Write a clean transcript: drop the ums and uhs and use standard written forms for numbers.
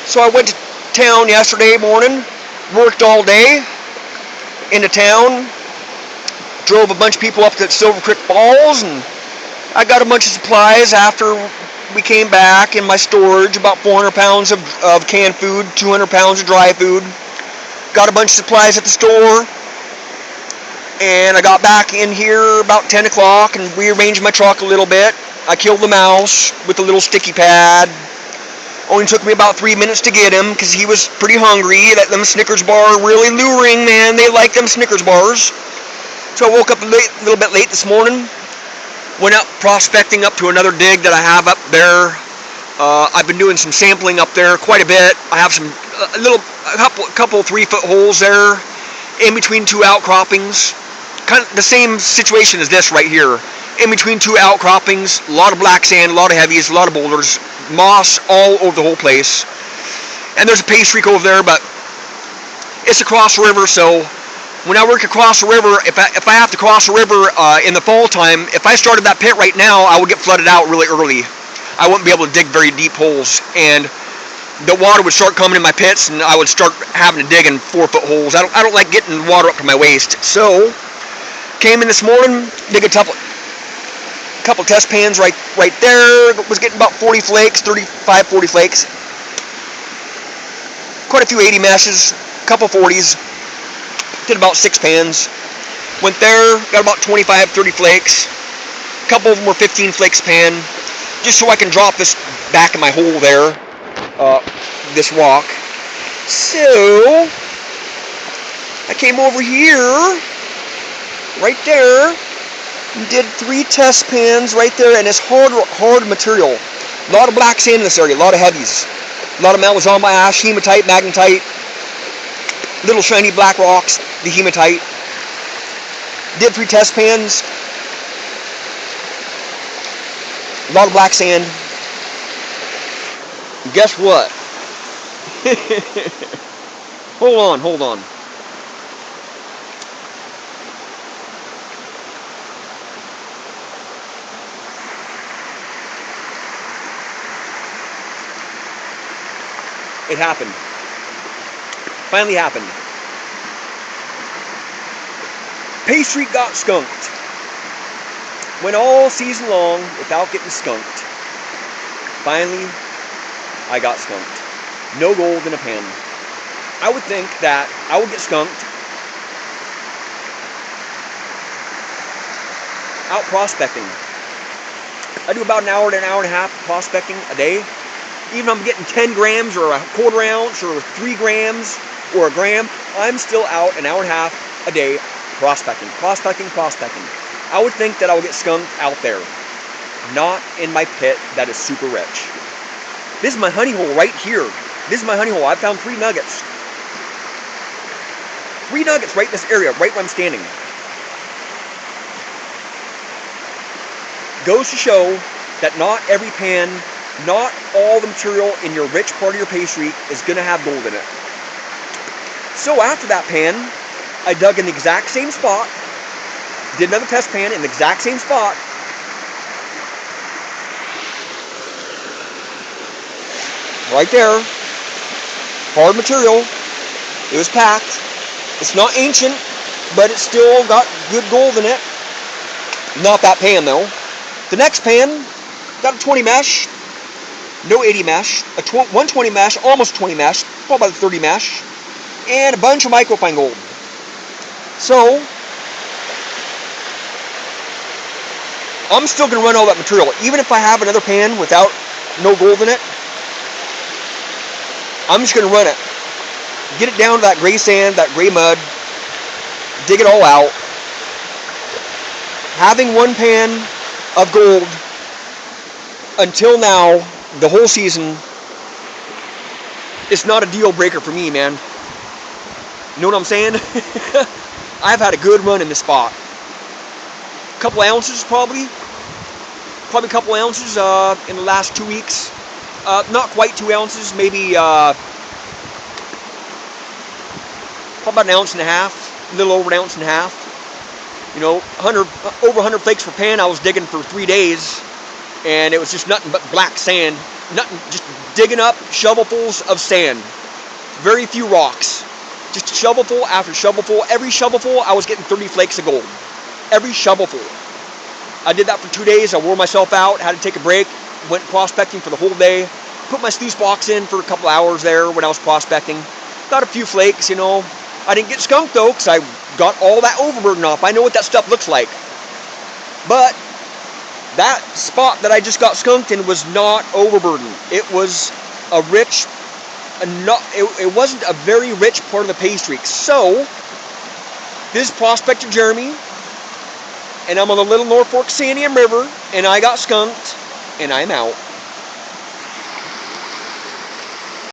So I went to town yesterday morning, worked all day into town, drove a bunch of people up to Superfreak Falls, and I got a bunch of supplies after we came back in my storage, about 400 pounds of canned food, 200 pounds of dry food. Got a bunch of supplies at the store, and I got back in here about 10 o'clock and rearranged my truck a little bit. I killed the mouse with a little sticky pad. Only took me about 3 minutes to get him because he was pretty hungry. Them Snickers bar really luring, man. They like them Snickers bars. So I woke up a little bit late this morning. Went out prospecting up to another dig that I have up there. I've been doing some sampling up there quite a bit. I have a couple 3-foot holes there in between two outcroppings. Kind of the same situation as this right here. In between two outcroppings, a lot of black sand, a lot of heavies, a lot of boulders, moss all over the whole place. And there's a Paystreak over there, but it's across the river, so when I work across the river, if I have to cross the river in the fall time, if I started that pit right now, I would get flooded out really early. I wouldn't be able to dig very deep holes, and the water would start coming in my pits, and I would start having to dig in 4-foot holes. I don't like getting water up to my waist. So came in this morning, dig a couple test pans right there. Was getting about 40 flakes, 35, 40 flakes. Quite a few 80 meshes, a couple 40s. Did about 6 pans. Went there, got about 25, 30 flakes. A couple of them were 15 flakes pan, just so I can drop this back in my hole there, this rock. So I came over here, right there, and did 3 test pans right there, and it's hard material. A lot of black sand in this area, a lot of heavies, a lot of Malazan ash, hematite, magnetite, little shiny black rocks, the hematite. Did 3 test pans. A lot of black sand. And guess what? Hold on. It happened. Finally happened. Paystreak got skunked. Went all season long without getting skunked. Finally, I got skunked. No gold in a pan. I would think that I would get skunked out prospecting. I do about an hour to an hour and a half prospecting a day. Even if I'm getting 10 grams or a quarter ounce or 3 grams or a gram, I'm still out an hour and a half a day prospecting. I would think that I would get skunked out there, not in my pit that is super rich. This is my honey hole right here. This is my honey hole. I found 3 nuggets. 3 nuggets right in this area, right where I'm standing. Goes to show that not every pan, not all the material in your rich part of your Paystreak is going to have gold in it. So after that pan, I dug in the exact same spot, did another test pan in the exact same spot. Right there. Hard material. It was packed. It's not ancient, but it's still got good gold in it. Not that pan though. The next pan, got a 20 mesh. No 80 mesh, 120 mesh, almost 20 mesh, probably about 30 mesh, and a bunch of microfine gold. So, I'm still going to run all that material. Even if I have another pan without no gold in it, I'm just going to run it. Get it down to that gray sand, that gray mud, dig it all out. Having 1 pan of gold until now, the whole season, it's not a deal breaker for me, man. You know what I'm saying? I've had a good run in this spot. A couple ounces probably a couple ounces in the last 2 weeks. Not quite 2 ounces, maybe probably about an ounce and a half, a little over an ounce and a half. You know, over 100 flakes per pan. I was digging for 3 days, and it was just nothing but black sand. nothing, just digging up shovelfuls of sand. Very few rocks. Just shovelful after shovelful. Every shovelful, I was getting 30 flakes of gold. Every shovelful. I did that for 2 days. I wore myself out, had to take a break, went prospecting for the whole day. Put my sluice box in for a couple hours there when I was prospecting. Got a few flakes, you know. I didn't get skunked though, because I got all that overburden off. I know what that stuff looks like. But that spot that I just got skunked in was not overburdened. It was a rich, it wasn't a very rich part of the Paystreak. So, this is Prospector Jeremy, and I'm on the Little North Fork Sandium River, and I got skunked, and I'm out.